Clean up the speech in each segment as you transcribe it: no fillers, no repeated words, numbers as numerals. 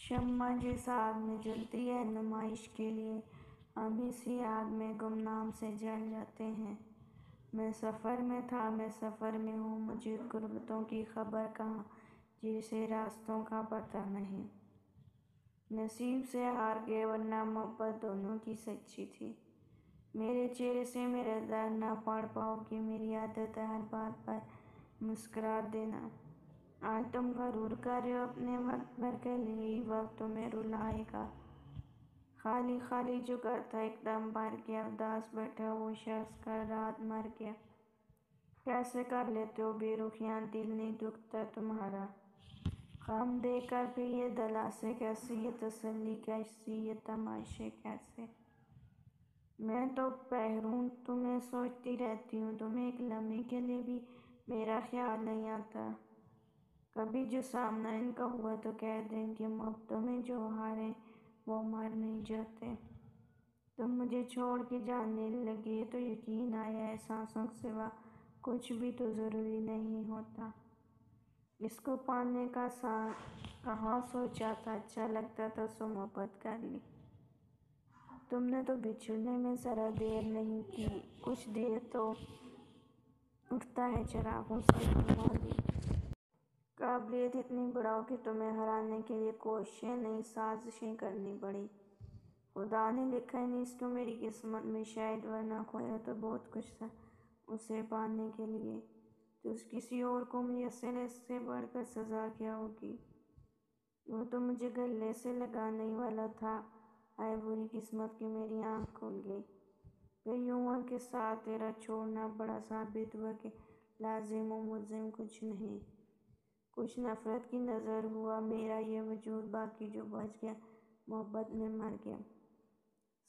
شمع جس آگ میں جلتی ہے نمائش کے لیے، ہم اسی آگ میں گمنام سے جل جاتے ہیں۔ میں سفر میں تھا، میں سفر میں ہوں، مجھے غربتوں کی خبر کہاں، جسے راستوں کا پتہ نہیں۔ نصیب سے ہار گئے ورنہ محبت دونوں کی سچی تھی۔ میرے چہرے سے میرا درد نہ پڑھ پاؤ گی، میری عادت ہے ہر بات پر مسکرا دینا۔ آج تم غرور کر رہے ہو اپنے وقت بھر کے لیے، یہی وقت تمہیں رلائے گا۔ خالی خالی جو گھر تھا ایک دم بھر گیا، اداس بیٹھا وہ شخص کل رات مر گیا۔ کیسے کر لیتے ہو بے رخیاں، دل نہیں دکھتا تمہارا؟ غم دے کر بھی یہ دلاسے کیسے، یہ تسلی کیسی، یہ تماشے کیسے؟ میں تو پہروں تمہیں سوچتی رہتی ہوں، تمہیں ایک لمحے کے لیے بھی میرا خیال نہیں آتا۔ کبھی جو سامنا ان کا ہوا تو کہہ دیں کہ محبتوں میں جو ہارے وہ مر نہیں جاتے۔ تم مجھے چھوڑ کے جانے لگے تو یقین آیا احساسوں کے سوا کچھ بھی تو ضروری نہیں ہوتا۔ اس کو پانے کا کہاں سوچا تھا، اچھا لگتا تھا سو محبت کر لی۔ تم نے تو بچھڑنے میں ذرا دیر نہیں کی، کچھ دیر تو اٹھتا ہے چراغوں سے والی قابلیت اتنی بڑھاؤ کہ تمہیں ہرانے کے لیے کوششیں نہیں سازشیں کرنی پڑی۔ خدا نے لکھا ہی نہیں اس کو میری قسمت میں شاید، ورنہ کھویا تو بہت کچھ تھا اسے پانے کے لیے۔ تو اس کسی اور کو میسر اس سے بڑھ کر سزا کیا ہوگی؟ وہ تو مجھے گلے سے لگانے ہی والا تھا، ہائے بری قسمت کہ میری آنکھ کھل گئی۔ پھر یوں ہوا کہ ساتھ تیرا چھوڑنا پڑا، ثابت ہوا کہ لازم و ملزم کچھ نہیں۔ کچھ نفرت کی نظر ہوا میرا یہ وجود، باقی جو بچ گیا محبت میں مر گیا۔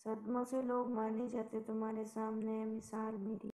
صدموں سے لوگ مار نہیں جاتے، تمہارے سامنے ہے مثال میری۔